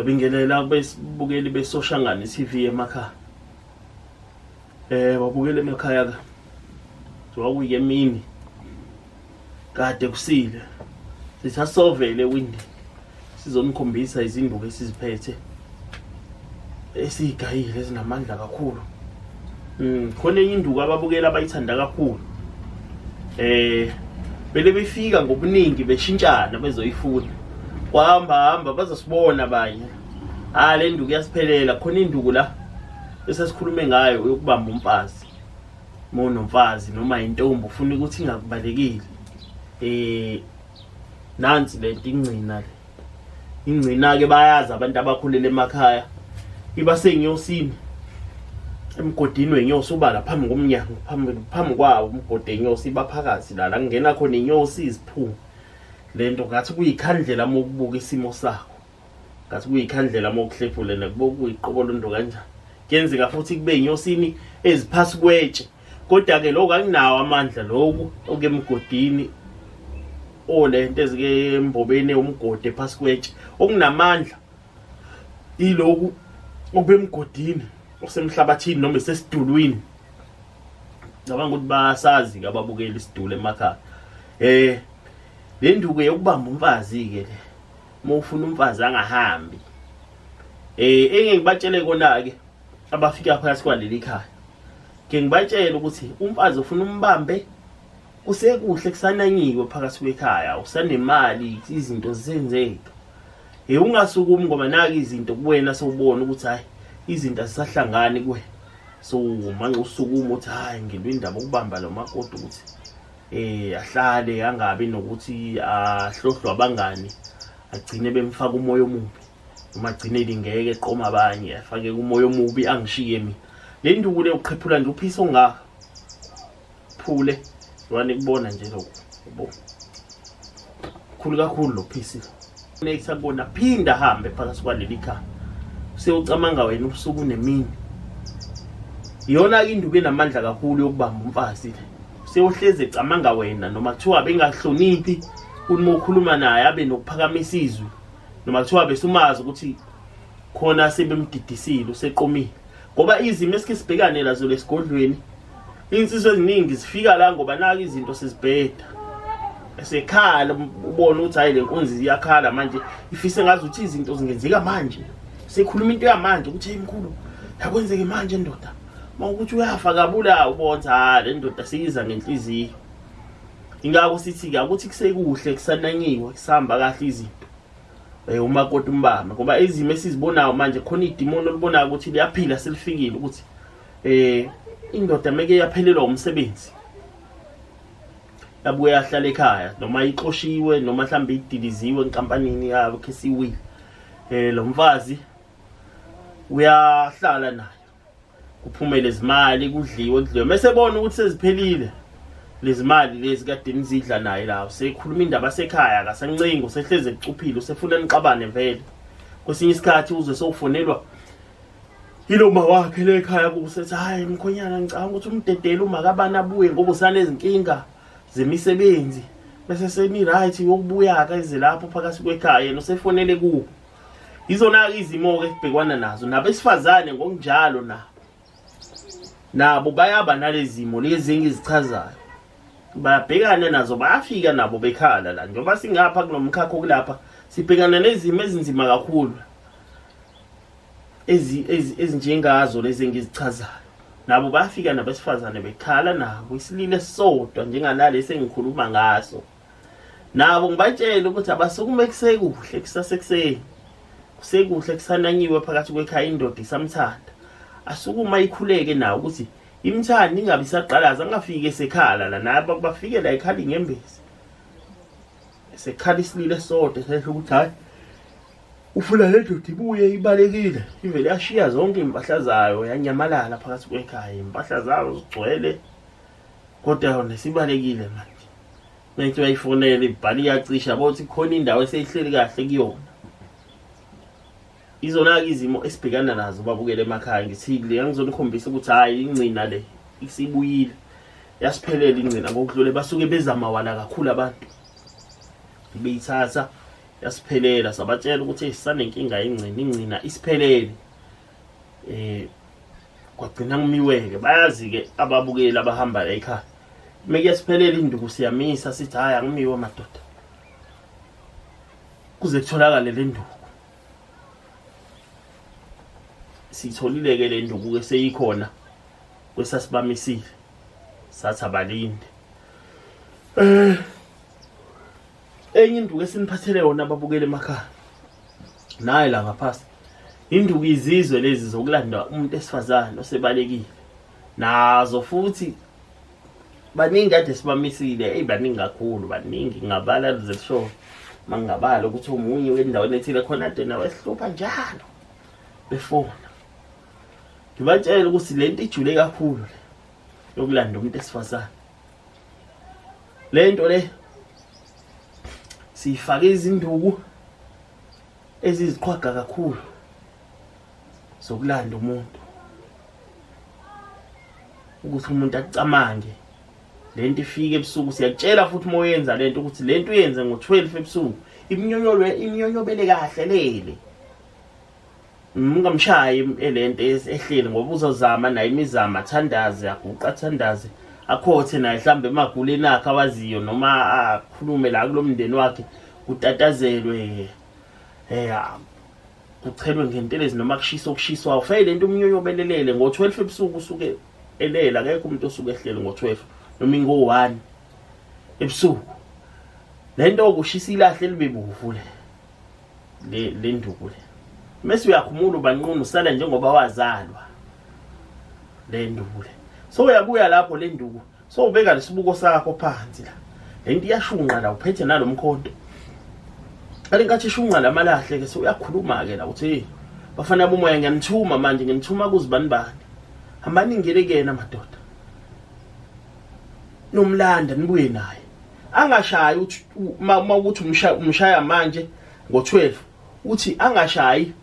Ngiyabingelela besibukeli beSoshangane TV emakhaya. Babukele emakhaya ka. Sokuye emini. Kade kusile. Sisasovele windi. Sizonikhombisa izinduku esiziphethe. Esigayile ezinamandla kakhulu. Khona induku ababukela abayithanda kakhulu. Bele befika ngobuningi beshintshana bezoyifuna. Hamba bazosibona abanye. Le nduku yasiphelela khona induku la esasikhulume ngayo yokubamba umfazi. Monomfazi noma intombi ufuna ukuthi ingakubalekile. Nansi lento ingcina le. Ingcina ke bayazi abantu abakhulela emakhaya. Iba senyosini. Emgodini wenyosi uba la phambi komnyango phambi kwawo umgodi wenyosi baphakathi la ngena khona inyosi iziphungu. Lento ngathi kuyikhandlela mokubuka isimo sakho. Ngathi kuyikhandlela mokuhlephule nakubuka kuyiqobolondo kanjani. Kuyenzeka futhi kube inyosini eziphasi kwetshe. Kodwa ke lokho anginawo amandla lokho okemgodini olento ezike embobeni umgodi ephasi kwetshe. Okunamandla ilokhu okubemgodini osemhlabathini noma esesidulwini. Ngicabanga ukuthi basazi ke ababukela isidulu emakhaya. Le nduku yokubamba umfazi ke le. Uma ufuna umfazi angahambi. Engeke ngibatshele kona ke abafika phakathi kwaleli khaya. Ke ngibatshela ukuthi umfazi ufuna umbambe kusekuhle kusananyiwe phakathi kwekhaya, usanemali izinto zisenzeka. Ungasukumi ngoba naki izinto kuwena sewubona ukuthi hayi izinto asisahlangani kuwena. So manje usukuma uthi hayi ngilwe indaba ukubamba lo makoti ukuthi ahlale angabi nokuthi ahlohlwa abangani agcine bemfaka umoya omubi noma agcine lingeke eqoma abanye afake umoya omubi angishiye mina. Le nduku le uqhephula nje uphisa ongaka phule wani kubona nje lokho yabo khulu kakhulu lo phisi nexa bona phinda hambe phakathi kwaleli khaya sewucamanga wena ubusuku nemini. Iyona induku enamandla kakhulu yokubamba umfazi le. Seyohleze ecamanga wena noma kuthiwa bengahloniphi uma ukhuluma naye abe nokuphakamisa izwi noma kuthiwa besumazi ukuthi khona sebemdidisile useqomile. Ngoba izimo esikisibhekane lazo lesigodlweni insizwe eziningi zifika la ngoba naki izinto sezibheda. Esekhala ubona ukuthi hayi lenkonzi iyakhala manje ifise ngazi ukuthi izinto zingenzeka manje. Sekhuluma into yamanje ukuthi imkhulu yakwenzeke manje ndoda. Mawukuthi uyafa kabula ubona le ndoda siyiza ngenhliziyo. Ingakho sithi ke ukuthi kusekuhle kusananyiwe kusahamba kahle izinto. Umakoti umbama ngoba izimo esizibonayo manje khona idemon olibona ukuthi liyaphila selifikile ukuthi indoda meke yaphelelwa umsebenzi. Yabuya yahlala ekhaya noma ixoshiwe noma mhlambe idiliziwe enkampanini yabo khesiwile. Lo mfazi uyahlala naye. Kuphumele izimali kudliwe mase bona ukuthi seziphelile lezi mali lezi kade nizidla naye la sekhuluma indaba sekhaya akasancingo sehleze ecuphile usefuna niqabane vele. Kwesinye isikhathi uze sowufonelwa yilo mawakhe le ekhaya kusethi hayi mkhonyana ngicabanga ukuthi umdedele umakabana abuye ngoba usane izinkinga zemisebenzi bese seni right yokubuya ka ize lapho phakathi kwekhaya yena usefonele kuwo. Izona izimo ke sibhekwana nazo nabesifazane ngokunjalo nabo bayaba nalezimo lezi engizichazayo. Bayabhekana nazo bayafika nabo bekhala la njengoba singapha kunomkhakha okulapha sibhekana nezimo ezinzima kakhulu ezinjengazo lezi engizichazayo. Nabo bayafika nabesifazane bekhala nabo isilile sodwa njenganalesi engikhuluma ngaso. Nabo ngibatshela ukuthi abasukume kusekuhle kusasekuseni. Kusekuhle kusananyiwe phakathi kwekhaya indoda isamthanda. Asukuma ikhuleke nawo ukuthi imthandi ingabe isaqalaza angafike esekhala la nabo bafike la ekhali ngembezi. Esekhala isilile sodwa sesho ukuthi hayi ufuna le ndoda ibuye ibalekile ivele yashiya zonke impahla zayo yanyamalala phakathi kwekhaya impahla zayo zigcwele kodwa yona sibalekile manje. Manje bayifonela ibhali yacisha bothi khona indawo eseyihleli kahle kuyona. Izona izimo esibhekana nazo babukele emakhaya ngithile ngizonikhombisa ukuthi hayi ingcina le isibuyile yasiphelela ingcina ngokudlule basuke bezama wala kakhulu abantu beyithatha yasiphelela sabatshela ukuthi sisanenkinga ingcina isiphelele. Kwagcina kumiweke bayazi ke ababukeli abahamba la ekhaya mekuyasiphelela induku siyamisa sithi hayi angimiwe madoda kuze kutholakale le nduku. Sitholile ke le nduku ke seyikhona kwesasibamisile sathi abalinde. Enye induku esiniphathele yona ababukeli emakhaya naye la ngaphasi induku izizwe lezi zokulanda umuntu esifazane osebalekile nazo futhi baningi kade sibamisile baningi kakhulu baningi ngabala lezisho mangabala ukuthi umunye wendaweni ethile khona ade nawe esihlupha njalo befona. Ngibatshela ukuthi lento ijule kakhulu yokulanda umuntu esifazane. Lento le sifake izinduku eziziqhwaga kakhulu sokulanda umuntu ukuthi umuntu acamange lento ifike ebusuku. Siyakutshela futhi uma uyenza lento ukuthi lento uyenze ngo12 ebusuku iminyonyobele kahle lele ungamshayi lento ehleli ngoba uzozama naye imizamo athandaze aguqa athandaze akhothe naye mhlambe emaguleni akhe awaziyo noma akhulume la kulomndeni wakhe kutatazelwe kuchelwe ngentelezi noma kushiswa ufeye lento umnyonyobelelele ngo12 ebusuku usuke elela akekho umuntu osuke ehlele ngo12 noma ngo1 ebusuku. Lento kushisa ilahle libebuvu le nduku le mase uyakhumula ubanqunu usala njengoba wazalwa le nduku le. So uyabuya lapho le nduku so ubeka lesibuko sakho phansi la lento iyashunqa la uphethe nalomkhonto alinkathi shunqa lamalahle ke so uyakhuluma ke la uthi bafana bomoya ngiyanithuma manje nginithuma kuzibani bani hambani ngile kena madoda nomlanda nibuye naye angashayi uthi mawukuthi umshaya manje ngo12 uthi angashayi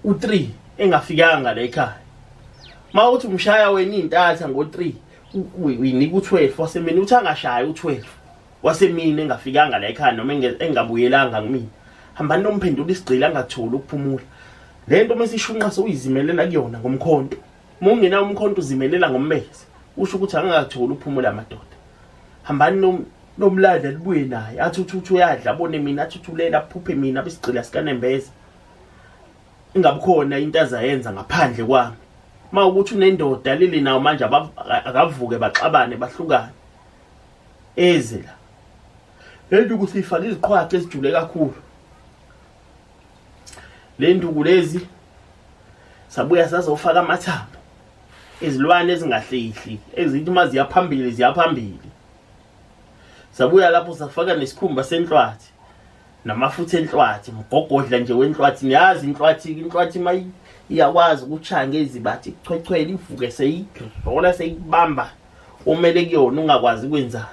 u3 engafikanga la ekhaya. Mawuthi umshaya wena intatha ngo3 uyinika u12 wasemini uthi angashayi u12 wasemini engafikanga la ekhaya noma engabuyelanga kumina hambani nomphendula isigcila angathuli ukuphumula. Lento mesishunqa soyizimelela kuyona ngomkhonto mungena umkhonto uzimelela ngommese usho ukuthi angakatholi ukuphumula amadoda. Hambani nomlanda libuye naye athuthu uyadla abone mina athuthulela aphuphe mina besigcila sikanembeza ingabukhona into azayenza ngaphandle kwami. Mawukuthi unendoda leli nawo manje akavuke baxabane bahlukane ezela le nduku sifaka iziqhwaqa ezijule kakhulu. Le nduku lezi sabuya sazofaka amathambo izilwane ezingahlehli ezithi maziya phambili sabuya lapho safaka nesikhumba senhlwathi namafutha enhlwathi mgogodla nje wenhlwathi. Niyazi inhlwathi mayi iyakwazi ukuchanga ezibathi ichwechwele ivuke seyirola seyibamba omele kuyona ungakwazi kwenzani.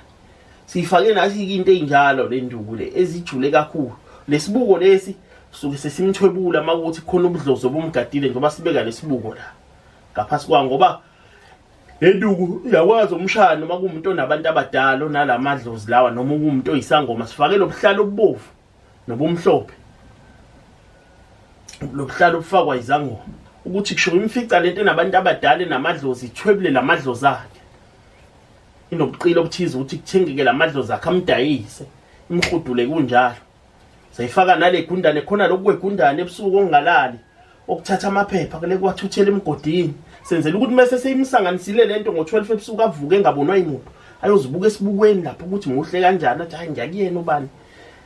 Sifake nathi into enjalo le nduku le ezijule kakhulu. Lesibuko lesi suke sesimthwebula makuthi khona ubudlozo bomgadile njengoba sibeka lesibuko la ngaphasi kwa ngoba le nduku iyakwazi umshana noma kuumuntu onabantu abadala onalamadlozi lawa noma kuumuntu oyisangoma sifake lobuhlalo obubovu nobumhlophe lobuhlalo obufakwa izangoma ukuthi kusho imfica lento enabantu abadala enamadlozi ithwebule lamadlozi akhe inobuqilo obuthize ukuthi kuthengeke lamadlozi akhe amdayise imhudule kunjalo. Sayifaka nale gundane khona lokwegundane ebusuku ongalali okuthatha amaphepha kule kwathuthela emgodini senzela ukuthi mase seyimsanganisile lento ngo12 ebusuku avuke engabonwa imuntu ayozibuka esibukweni lapho ukuthi muhle kanjani athi hayi ngiyakuyena ubani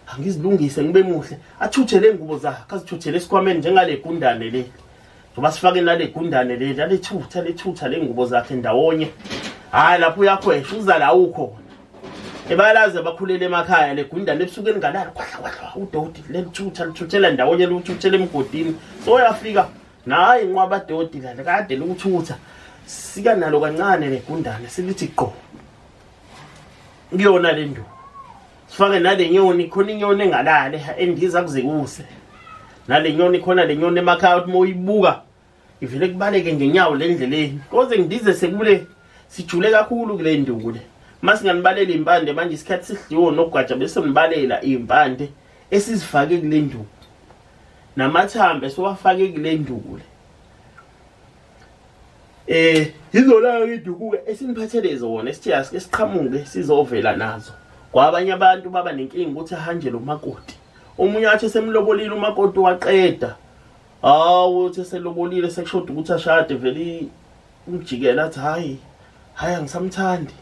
angizilungise ngibe muhle athuthele ingubo zakhe azithuthele esikhwameni njengale gundane le ngoba sifake nale gundane le lethutha le ngubo zakhe ndawonye. Hayi lapho uyakhwesha uza la ukhona ebalaze bakhulele emakhaya le gundane ebusuku engalali khwahla udoti lithuthela ndawonye luthuthele emgodini so uyafika naye inqwaba doti la kade lukuthutha sika nalo kancane le gundane silithi qho ngiyona le nto sifake nale nyoni khona inyoni engalale endiza kuzekuse nale nyoni khona le nyoni emakhaya uthi moyibuka ivele kubaleke ngenyawo lendleleni koze ngidize sekule sijule kakhulu kule nduku le. Mase nganibalela impande manje isikhathi sidliwo nokugatsha bese nibalela impande esizifake kule nduku namathambo esiwafake kule nduku izolaka induku esiniphathele zona esithi asike siqhamuke sizovela nazo kwabanye abantu baba nenkingi ukuthi ahanje lo makoti omunye athi semlobolile umakoti waqeda uthi selobolile sekushoda ukuthi ashade vele umjikela athi hayi angisamthandi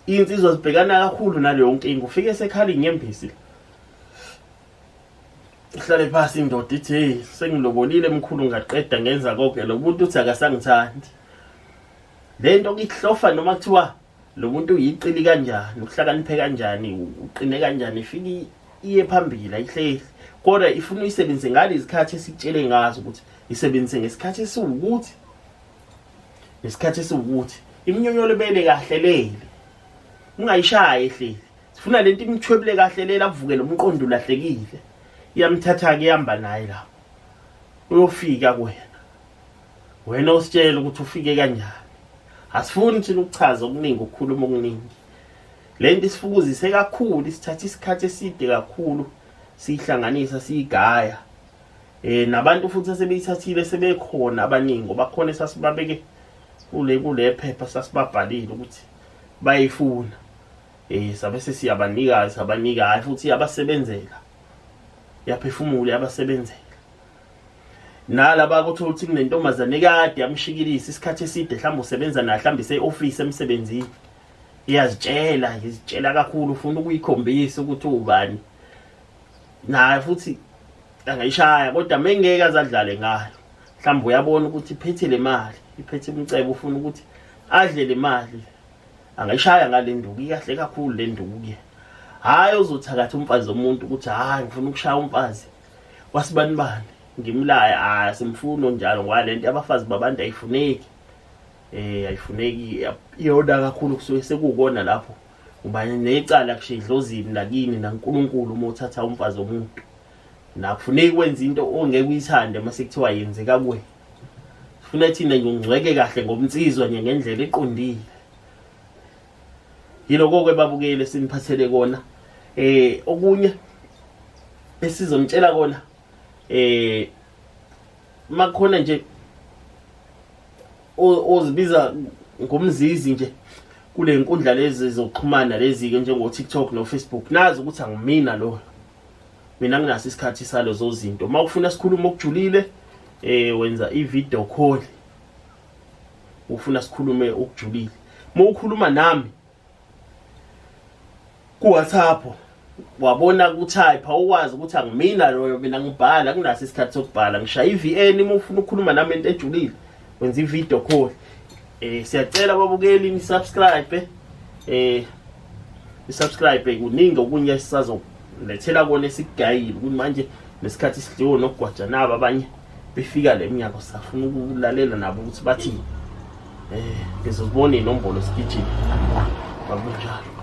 insizwa zibhekana kakhulu naleyo nkingi ufike sekhala inyembezi ihlale phansi indoda ithi hey sengilobolile emkhulu ngaqeda ngenza konke lo muntu uthi akasangithandi lento kihlofa noma kuthiwa lo muntu uyiqili kanjani ukuhlakaniphe kanjani uqine kanjani ifiki iye phambili ayihleli kodwa ifuna uyisebenzise ngalezi zikhathi esikutshele ngazo ukuthi isebenzise ngesikhathi esiwukuthi iminyonyolo bele kahle lele ungayishaya ehleli sifuna lento imthwebule kahle lela avuke lo mqondo lahlekile iyamthatha ke ihamba naye la uyofika wena usitshela ukuthi ufike kanjani asifuni thina ukuchaza okuningi ukukhuluma okuningi lento isifukuzise kakhulu isithatha isikhathi eside kakhulu sihlanganisa sigaya nabantu futhi sebeyithathile sebekhona abaningi ngoba khona sasibabeke kule phepha sasibabhalile ukuthi bayifuna sabe siyabanika futhi yabasebenzela yaphefumula yabasebenzela nalaba kuthola ukuthi kunentombazane ekade yamshikilisa isikhathi eside mhlawumbe usebenza naye mhlawumbe ise-office emsebenzini izitshela kakhulu ufuna ukuyikhombisa ukuthi ubani naye futhi angayishaya kodwa mengeke azadlale ngayo mhlawumbe uyabona ukuthi iphethe le mali iphethe umcebo ufuna ukuthi adle le mali angayishaya ngale nduku iyahle kakhulu le nduku ke hayi uzothakatha umfazi womuntu ukuthi ngifuna ukushaya umfazi wasibani ngimlaya simfuno njalo ngwalento abafazi babantu ayifuneki ayifuneki iyoda kakhulu kusuke sekukona lapho uba necala kushidlozini nakini naNkulunkulu uma uthatha umfazi womuntu nakufuneki kwenza into ongeke uyithande mase kuthiwa yenzeka kuwe ufuna thina ngingcweke kahle ngomnsizwa ngendlela eqondile yiloko kwebabukele siniphathele kona okunye esizomtshela kona makhona nje ozibiza ngomzizi nje kule nkundla lezi zokuxhumana lezi ke njengo TikTok no Facebook nazi ukuthi angimina lo mina nginaso isikhathi salo zozinto mawufuna sikhuluma okujulile wenza i-video call ufuna sikhulume okujulile mawukhuluma nami ku WhatsApp wabona ukutype awukwazi ukuthi angimina lo mina ngibhala kunaso isikhathi sokubhala ngishaya iVN uma ufuna ukukhuluma nami into ejulile wenza i-video call siyacela babukeli ni subscribe subscribe kuningi okunye sizazolethela kona esigayile ukuthi manje nesikhathi sidliwe nokugwaja nabo abanye befika leminyaka safuna ukulalela nabo ukuthi bathi ngizobona inombolo skitching babunjalo.